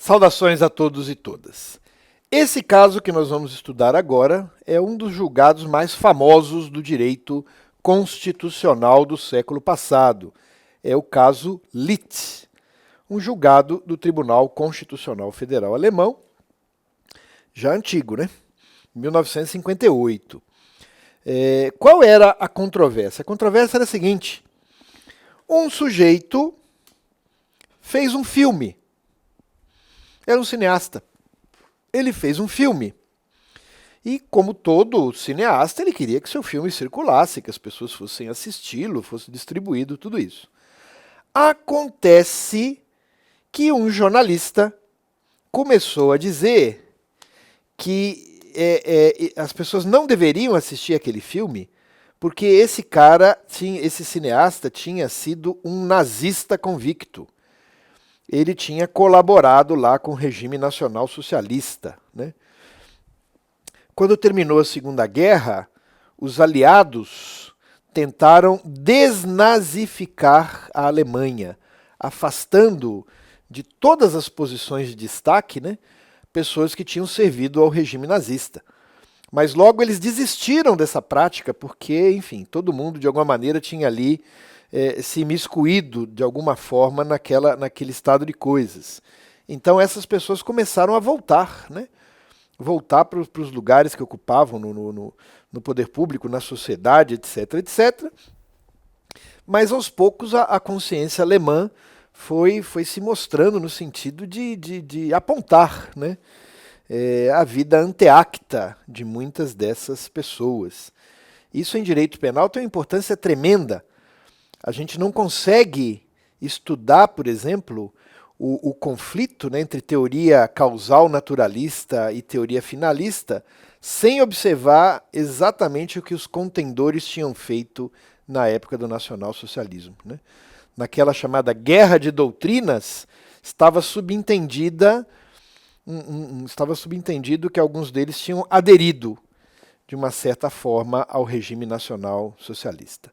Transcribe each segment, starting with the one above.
Saudações a todos e todas. Esse caso que nós vamos estudar agora é um dos julgados mais famosos do direito constitucional do século passado. É o caso Litt, um julgado do Tribunal Constitucional Federal Alemão, já antigo, né? 1958. Qual era a controvérsia? A controvérsia era a seguinte: um sujeito fez um filme. Era um cineasta. Ele fez um filme. E, como todo cineasta, ele queria que seu filme circulasse, que as pessoas fossem assisti-lo, fosse distribuído, tudo isso. Acontece que um jornalista começou a dizer que as pessoas não deveriam assistir aquele filme porque esse cara, esse cineasta, tinha sido um nazista convicto. Ele tinha colaborado lá com o regime nacional socialista, né? Quando terminou a Segunda Guerra, os aliados tentaram desnazificar a Alemanha, afastando de todas as posições de destaque, né, pessoas que tinham servido ao regime nazista. Mas logo eles desistiram dessa prática porque, enfim, todo mundo de alguma maneira tinha ali se imiscuído de alguma forma naquele estado de coisas. Então essas começaram a voltar, né? Voltar para os lugares que ocupavam no poder público, na sociedade, etc, etc. Mas aos poucos a consciência alemã foi se mostrando no sentido de apontar, né, a vida anteacta de muitas dessas pessoas. Isso em direito penal tem uma importância tremenda. A gente não consegue estudar, por exemplo, o conflito, né, entre teoria causal naturalista e teoria finalista sem observar exatamente o que os contendores tinham feito na época do nacionalsocialismo, né? Naquela chamada guerra de doutrinas, estava subentendido que alguns deles tinham aderido, de uma certa forma, ao regime nacional socialista.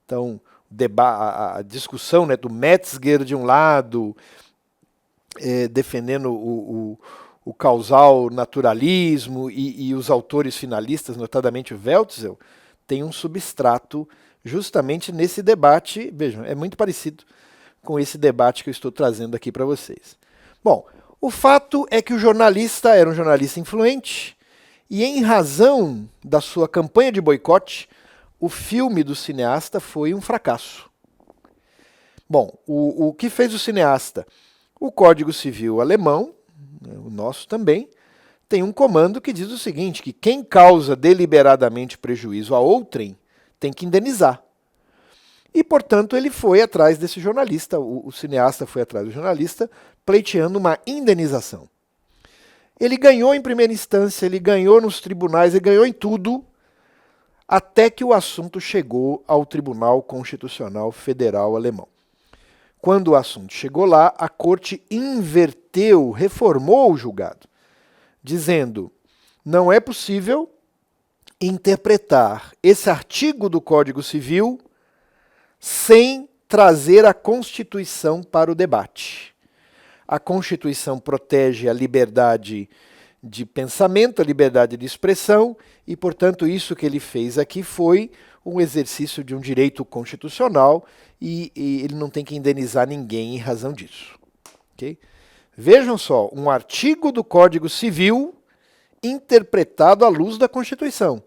Então, a discussão, né, do Metzger de um lado, defendendo o causal naturalismo e os autores finalistas, notadamente o Weltzel, tem um substrato justamente nesse debate. Vejam, é muito parecido com esse debate que eu estou trazendo aqui para vocês. Bom, o fato é que o jornalista era um jornalista influente e, em razão da sua campanha de boicote, o filme do cineasta foi um fracasso. Bom, o que fez o cineasta? O Código Civil alemão, o nosso também, tem um comando que diz o seguinte, que quem causa deliberadamente prejuízo a outrem tem que indenizar. E, portanto, ele foi atrás desse jornalista, o cineasta foi atrás do jornalista, pleiteando uma indenização. Ele ganhou em primeira instância, ele ganhou nos tribunais, ele ganhou em tudo, até que o assunto chegou ao Tribunal Constitucional Federal Alemão. Quando o assunto chegou lá, a corte inverteu, reformou o julgado, dizendo: não é possível interpretar esse artigo do Código Civil sem trazer a Constituição para o debate. A Constituição protege a liberdade de pensamento, a liberdade de expressão, e, portanto, isso que ele fez aqui foi um exercício de um direito constitucional e ele não tem que indenizar ninguém em razão disso. Okay? Vejam só, um artigo do Código Civil interpretado à luz da Constituição.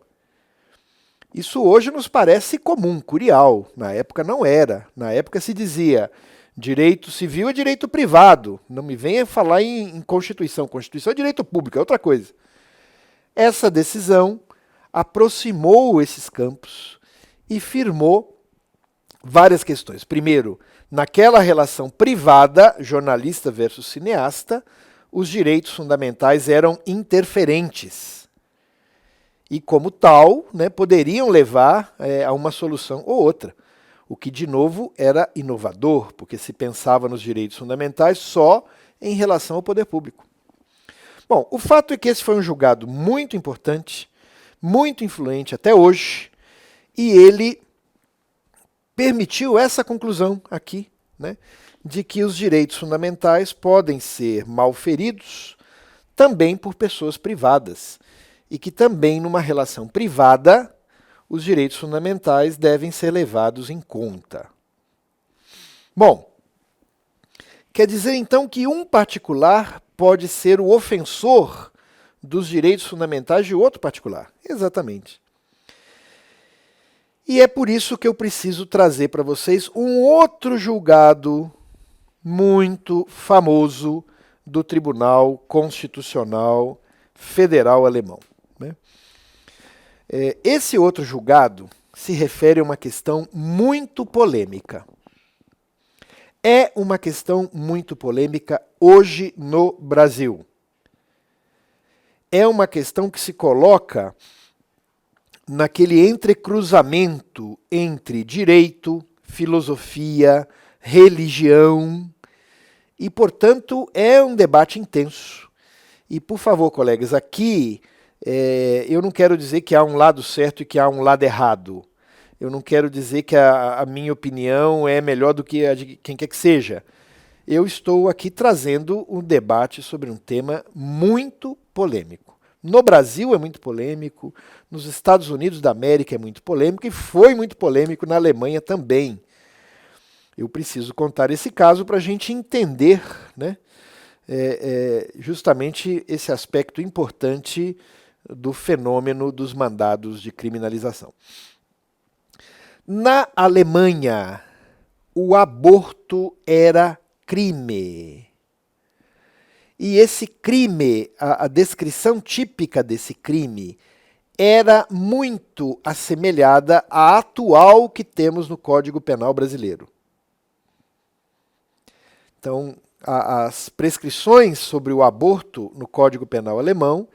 Isso hoje nos parece comum, curial. Na época não era. Na época se dizia direito civil é direito privado. Não me venha falar em Constituição. Constituição é direito público, é outra coisa. Essa decisão aproximou esses campos e firmou várias questões. Primeiro, naquela relação privada, jornalista versus cineasta, os direitos fundamentais eram interferentes. E, como tal, né, poderiam levar a uma solução ou outra. O que, de novo, era inovador, porque se pensava nos direitos fundamentais só em relação ao poder público. Bom, o fato é que esse foi um julgado muito importante, muito influente até hoje, e ele permitiu essa conclusão aqui, né, de que os direitos fundamentais podem ser malferidos também por pessoas privadas e que também numa relação privada os direitos fundamentais devem ser levados em conta. Bom, quer dizer então que um particular pode ser o ofensor dos direitos fundamentais de outro particular. Exatamente. E é por isso que eu preciso trazer para vocês um outro julgado muito famoso do Tribunal Constitucional Federal Alemão, né? Esse outro julgado se refere a uma questão muito polêmica. É uma questão muito polêmica hoje no Brasil. É uma questão que se coloca naquele entrecruzamento entre direito, filosofia, religião, e, portanto, é um debate intenso. E, por favor, colegas, aqui eu não quero dizer que há um lado certo e que há um lado errado. Eu não quero dizer que a minha opinião é melhor do que a de quem quer que seja. Eu estou aqui trazendo um debate sobre um tema muito polêmico. No Brasil é muito polêmico, nos Estados Unidos da América é muito polêmico e foi muito polêmico na Alemanha também. Eu preciso contar esse caso para a gente entender, né, justamente esse aspecto importante do fenômeno dos mandados de criminalização. Na Alemanha, o aborto era crime. E esse crime, a descrição típica desse crime, era muito assemelhada à atual que temos no Código Penal brasileiro. Então, as prescrições sobre o aborto no Código Penal alemão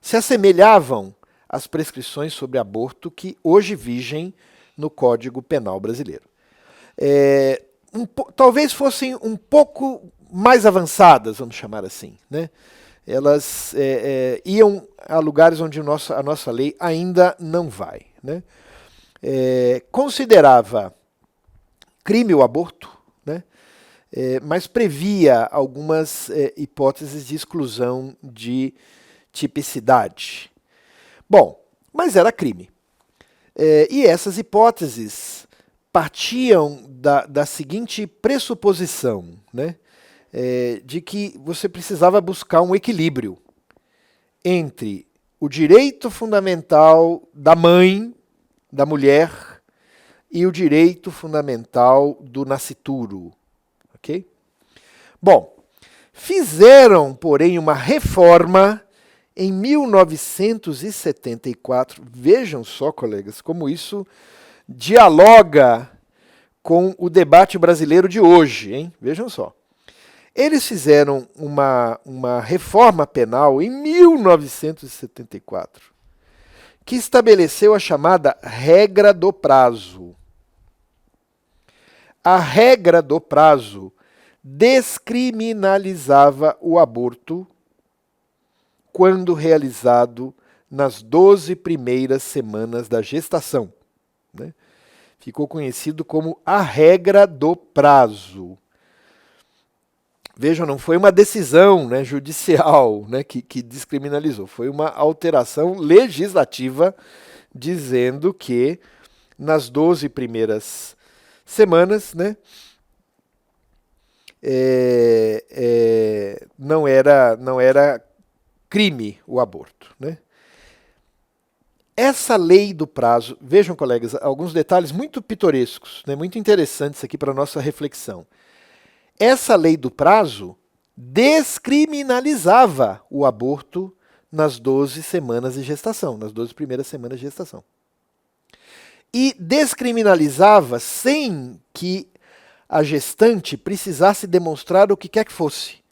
se assemelhavam às prescrições sobre aborto que hoje vigem no Código Penal brasileiro. Talvez fossem um pouco mais avançadas, vamos chamar assim, né? Elas iam a lugares onde a nossa lei ainda não vai, né? Considerava crime o aborto, né? Mas previa algumas hipóteses de exclusão de tipicidade. Bom, mas era crime. E essas hipóteses partiam da seguinte pressuposição, né? De que você precisava buscar um equilíbrio entre o direito fundamental da mãe, da mulher, e o direito fundamental do nascituro. Okay? Bom, fizeram, porém, uma reforma em 1974. Vejam só, colegas, como isso dialoga com o debate brasileiro de hoje, hein? Vejam só. Eles fizeram uma reforma penal em 1974, que estabeleceu a chamada regra do prazo. A regra do prazo descriminalizava o aborto quando realizado nas 12 primeiras semanas da gestação, né? Ficou conhecido como a regra do prazo. Vejam, não foi uma decisão, né, judicial, né, que descriminalizou, foi uma alteração legislativa dizendo que nas 12 primeiras semanas, né, não era crime o aborto, né? Essa lei do prazo, vejam, colegas, alguns detalhes muito pitorescos, né, muito interessantes aqui para a nossa reflexão. Essa lei do prazo descriminalizava o aborto nas 12 semanas de gestação, nas 12 primeiras semanas de gestação. E descriminalizava sem que a gestante precisasse demonstrar o que quer que fosse.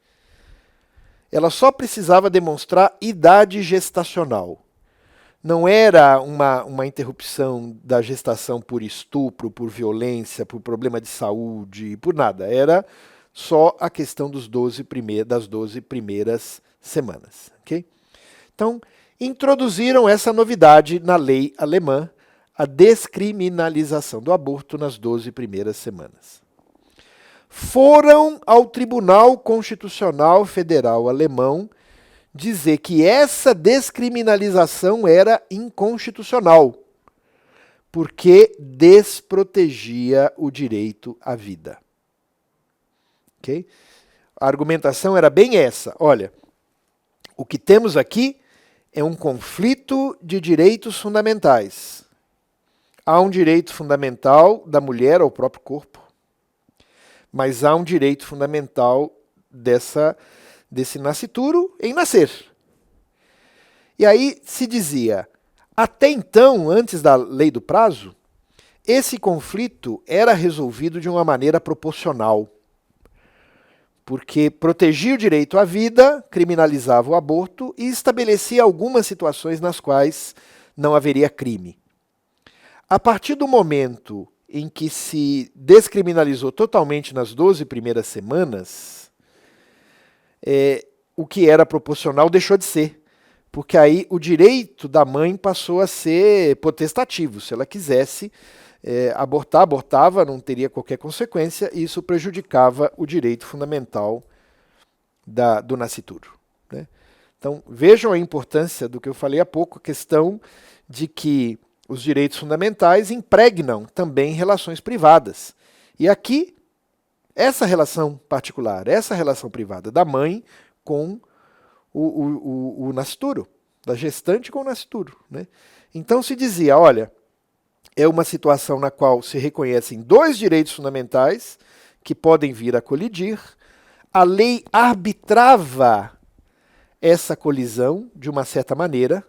Ela só precisava demonstrar idade gestacional. Não era uma interrupção da gestação por estupro, por violência, por problema de saúde, por nada. Era só a questão das 12 primeiras semanas. Okay? Então, introduziram essa novidade na lei alemã, a descriminalização do aborto nas 12 primeiras semanas. foram ao Tribunal Constitucional Federal Alemão dizer que essa descriminalização era inconstitucional, porque desprotegia o direito à vida. Okay? A argumentação era bem essa. Olha, o que temos aqui é um conflito de direitos fundamentais. Há um direito fundamental da mulher ao próprio corpo, mas há um direito fundamental desse nascituro em nascer. E aí se dizia, até então, antes da lei do prazo, esse conflito era resolvido de uma maneira proporcional, porque protegia o direito à vida, criminalizava o aborto e estabelecia algumas situações nas quais não haveria crime. A partir do momento em que se descriminalizou totalmente nas 12 primeiras semanas, o que era proporcional deixou de ser, porque aí o direito da mãe passou a ser potestativo. Se ela quisesse abortar, abortava, não teria qualquer consequência, e isso prejudicava o direito fundamental do nascituro. Né? Então, vejam a importância do que eu falei há pouco, a questão de que os direitos fundamentais impregnam também relações privadas. E aqui, essa relação particular, essa relação privada da mãe com o nascituro, da gestante com o nascituro. Né? Então se dizia, olha, é uma situação na qual se reconhecem dois direitos fundamentais que podem vir a colidir. A lei arbitrava essa colisão de uma certa maneira,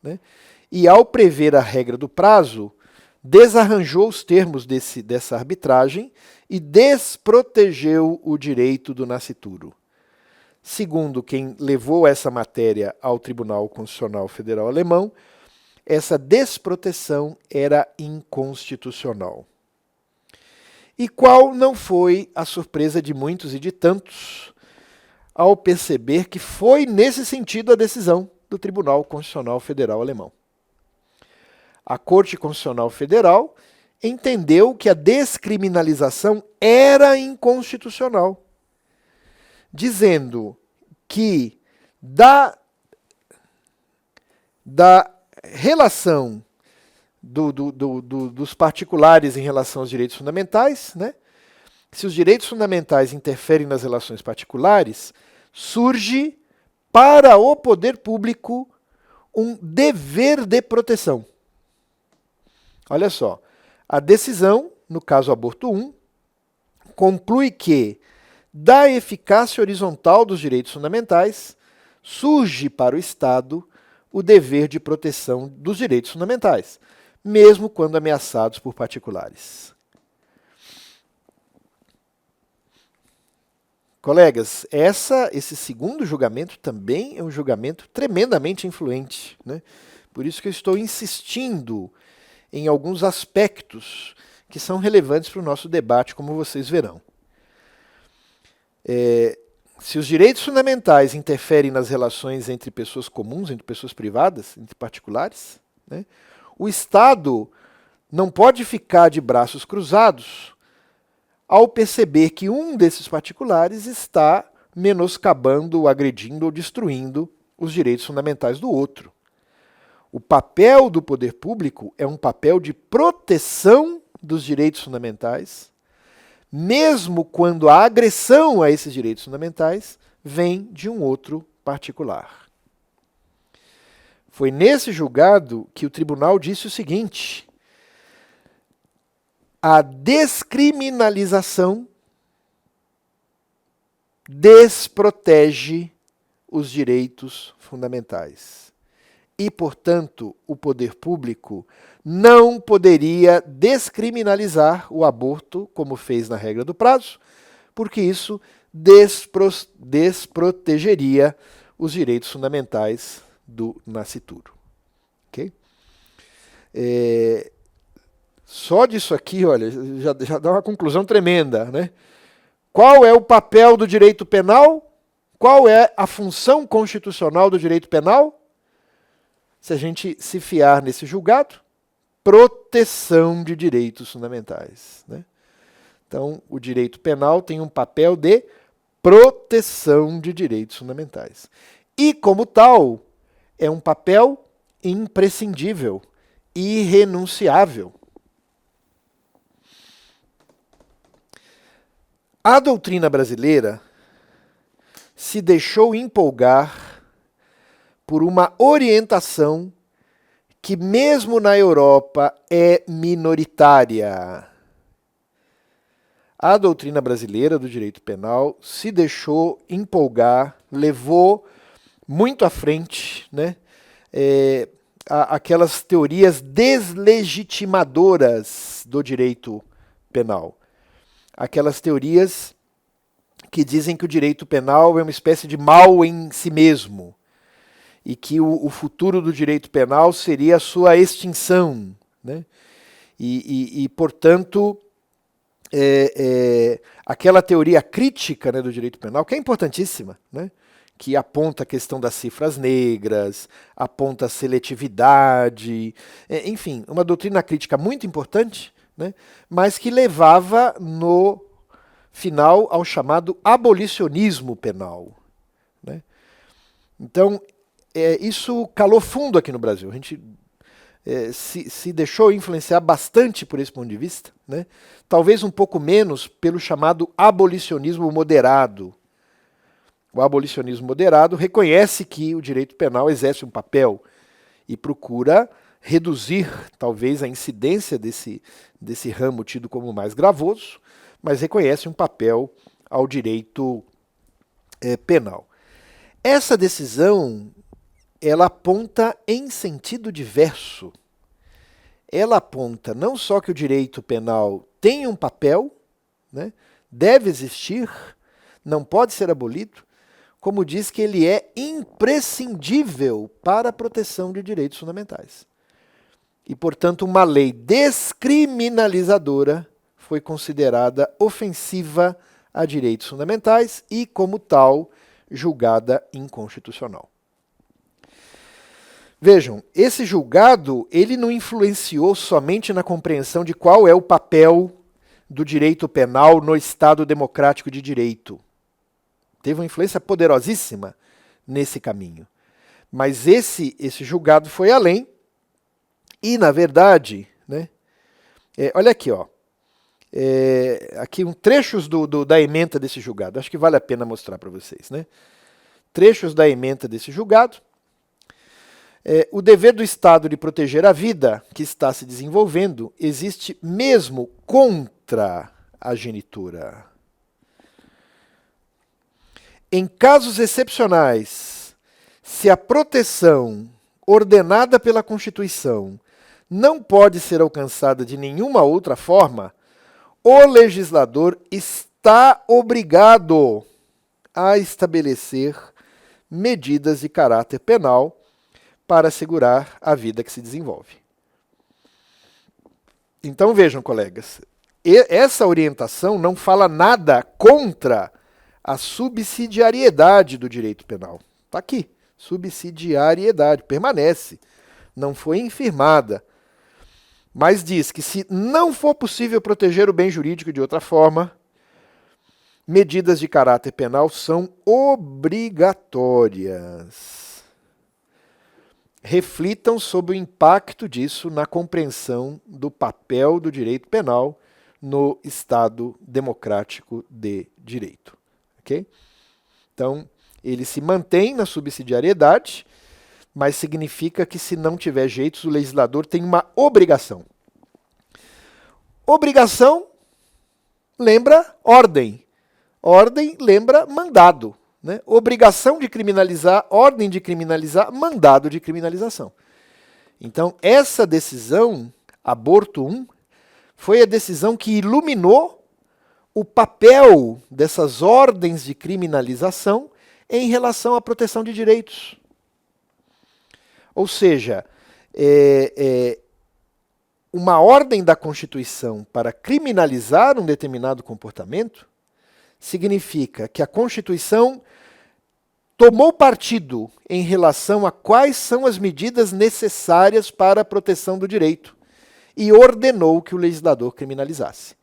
né? E ao prever a regra do prazo, desarranjou os termos dessa arbitragem e desprotegeu o direito do nascituro. Segundo quem levou essa matéria ao Tribunal Constitucional Federal Alemão, essa desproteção era inconstitucional. E qual não foi a surpresa de muitos e de tantos ao perceber que foi nesse sentido a decisão do Tribunal Constitucional Federal Alemão? A Corte Constitucional Federal entendeu que a descriminalização era inconstitucional, dizendo que da relação dos particulares em relação aos direitos fundamentais, né? Se os direitos fundamentais interferem nas relações particulares, surge para o poder público um dever de proteção. Olha só, a decisão, no caso aborto 1, conclui que, da eficácia horizontal dos direitos fundamentais, surge para o Estado o dever de proteção dos direitos fundamentais, mesmo quando ameaçados por particulares. Colegas, esse segundo julgamento também é um julgamento tremendamente influente, né? Por isso que eu estou insistindo em alguns aspectos que são relevantes para o nosso debate, como vocês verão. Se os direitos fundamentais interferem nas relações entre pessoas comuns, entre pessoas privadas, entre particulares, né, o Estado não pode ficar de braços cruzados ao perceber que um desses particulares está menoscabando, agredindo ou destruindo os direitos fundamentais do outro. O papel do poder público é um papel de proteção dos direitos fundamentais, mesmo quando a agressão a esses direitos fundamentais vem de um outro particular. Foi nesse julgado que o tribunal disse o seguinte: a descriminalização desprotege os direitos fundamentais. E, portanto, o poder público não poderia descriminalizar o aborto, como fez na regra do prazo, porque isso desprotegeria os direitos fundamentais do nascituro. Okay? Só disso aqui, olha, já dá uma conclusão tremenda, né? Qual é o papel do direito penal? Qual é a função constitucional do direito penal? Se a gente se fiar nesse julgado, proteção de direitos fundamentais. Né? Então, o direito penal tem um papel de proteção de direitos fundamentais. E, como tal, é um papel imprescindível, irrenunciável. A doutrina brasileira se deixou empolgar por uma orientação que, mesmo na Europa, é minoritária. A doutrina brasileira do direito penal se deixou empolgar, levou muito à frente, né, aquelas teorias deslegitimadoras do direito penal. Aquelas teorias que dizem que o direito penal é uma espécie de mal em si mesmo e que o futuro do direito penal seria a sua extinção, né? Portanto, aquela teoria crítica, né, do direito penal, que é importantíssima, né, que aponta a questão das cifras negras, aponta a seletividade, enfim, uma doutrina crítica muito importante, né, mas que levava no final ao chamado abolicionismo penal, né? Então, isso calou fundo aqui no Brasil. A gente se deixou influenciar bastante por esse ponto de vista, né? Talvez um pouco menos pelo chamado abolicionismo moderado. O abolicionismo moderado reconhece que o direito penal exerce um papel e procura reduzir, talvez, a incidência desse ramo tido como mais gravoso, mas reconhece um papel ao direito penal. Essa decisão, ela aponta em sentido diverso. Ela aponta não só que o direito penal tem um papel, né, deve existir, não pode ser abolido, como diz que ele é imprescindível para a proteção de direitos fundamentais. E, portanto, uma lei descriminalizadora foi considerada ofensiva a direitos fundamentais e, como tal, julgada inconstitucional. Vejam, esse julgado ele não influenciou somente na compreensão de qual é o papel do direito penal no Estado democrático de direito. Teve uma influência poderosíssima nesse caminho. Mas esse julgado foi além e, na verdade, né, olha aqui, ó, aqui trechos da ementa desse julgado. Acho que vale a pena mostrar para vocês, né? Trechos da ementa desse julgado. O dever do Estado de proteger a vida que está se desenvolvendo existe mesmo contra a genitura. Em casos excepcionais, se a proteção ordenada pela Constituição não pode ser alcançada de nenhuma outra forma, o legislador está obrigado a estabelecer medidas de caráter penal para assegurar a vida que se desenvolve. Então vejam, colegas, essa orientação não fala nada contra a subsidiariedade do direito penal. Está aqui, subsidiariedade, permanece, não foi infirmada. Mas diz que se não for possível proteger o bem jurídico de outra forma, medidas de caráter penal são obrigatórias. Reflitam sobre o impacto disso na compreensão do papel do direito penal no Estado democrático de direito. Okay? Então, ele se mantém na subsidiariedade, mas significa que, se não tiver jeitos, o legislador tem uma obrigação. Obrigação lembra ordem. Ordem lembra mandado. Né? Obrigação de criminalizar, ordem de criminalizar, mandado de criminalização. Então, essa decisão, Aborto 1, foi a decisão que iluminou o papel dessas ordens de criminalização em relação à proteção de direitos. Ou seja, uma ordem da Constituição para criminalizar um determinado comportamento significa que a Constituição tomou partido em relação a quais são as medidas necessárias para a proteção do direito e ordenou que o legislador criminalizasse.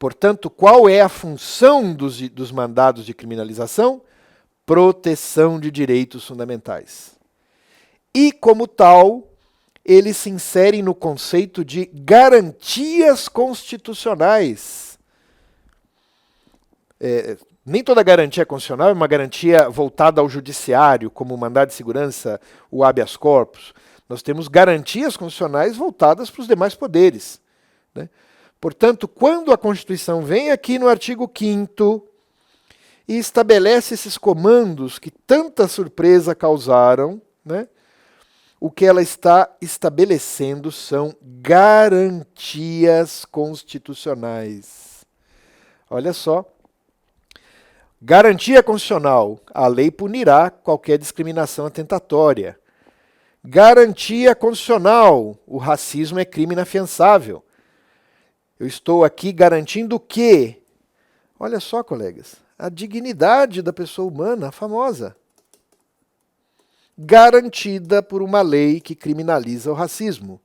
Portanto, qual é a função dos mandados de criminalização? Proteção de direitos fundamentais. E, como tal, eles se inserem no conceito de garantias constitucionais. Nem toda garantia constitucional é uma garantia voltada ao judiciário, como o mandado de segurança, o habeas corpus. Nós temos garantias constitucionais voltadas para os demais poderes, né? Portanto, quando a Constituição vem aqui no artigo 5º e estabelece esses comandos que tanta surpresa causaram, né, o que ela está estabelecendo são garantias constitucionais. Olha só. Garantia constitucional: a lei punirá qualquer discriminação atentatória. Garantia constitucional: o racismo é crime inafiançável. Eu estou aqui garantindo o quê? Olha só, colegas, a dignidade da pessoa humana, a famosa, garantida por uma lei que criminaliza o racismo.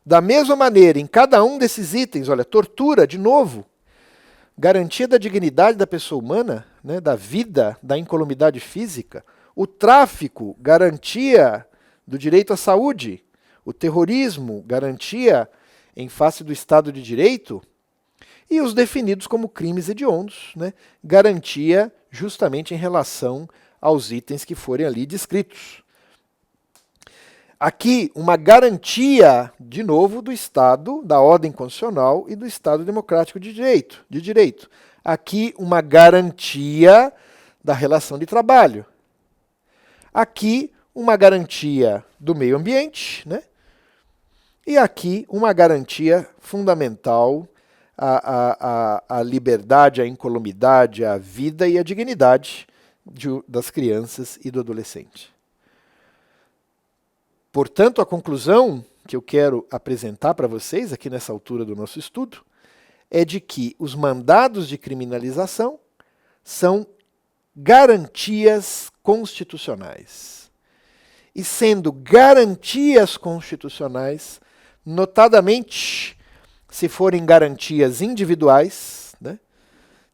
Da mesma maneira, em cada um desses itens, olha, tortura, de novo, garantia da dignidade da pessoa humana, né, da vida, da incolumidade física. O tráfico, garantia do direito à saúde. O terrorismo, garantia em face do Estado de Direito. E os definidos como crimes hediondos, né, garantia justamente em relação aos itens que forem ali descritos. Aqui, uma garantia, de novo, do Estado, da ordem constitucional e do Estado democrático de direito. Aqui, uma garantia da relação de trabalho. Aqui, uma garantia do meio ambiente, né? E aqui, uma garantia fundamental à liberdade, à incolumidade, à vida e à dignidade das crianças e do adolescente. Portanto, a conclusão que eu quero apresentar para vocês aqui nessa altura do nosso estudo é de que os mandados de criminalização são garantias constitucionais. E sendo garantias constitucionais, notadamente, se forem garantias individuais, né?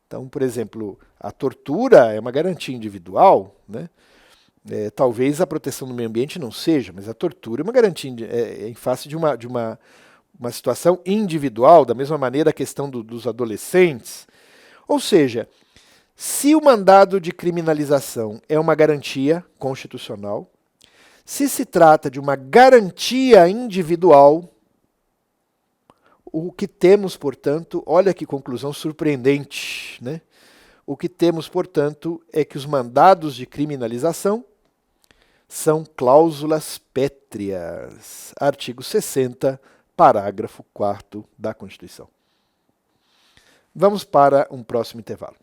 Então, por exemplo, a tortura é uma garantia individual, né? Talvez a proteção do meio ambiente não seja, mas a tortura é uma garantia em face de uma situação individual, da mesma maneira a questão dos adolescentes. Ou seja, se o mandado de criminalização é uma garantia constitucional, se se trata de uma garantia individual, o que temos, portanto, olha que conclusão surpreendente, né? O que temos, portanto, é que os mandados de criminalização são cláusulas pétreas. Artigo 60, parágrafo 4º da Constituição. Vamos para um próximo intervalo.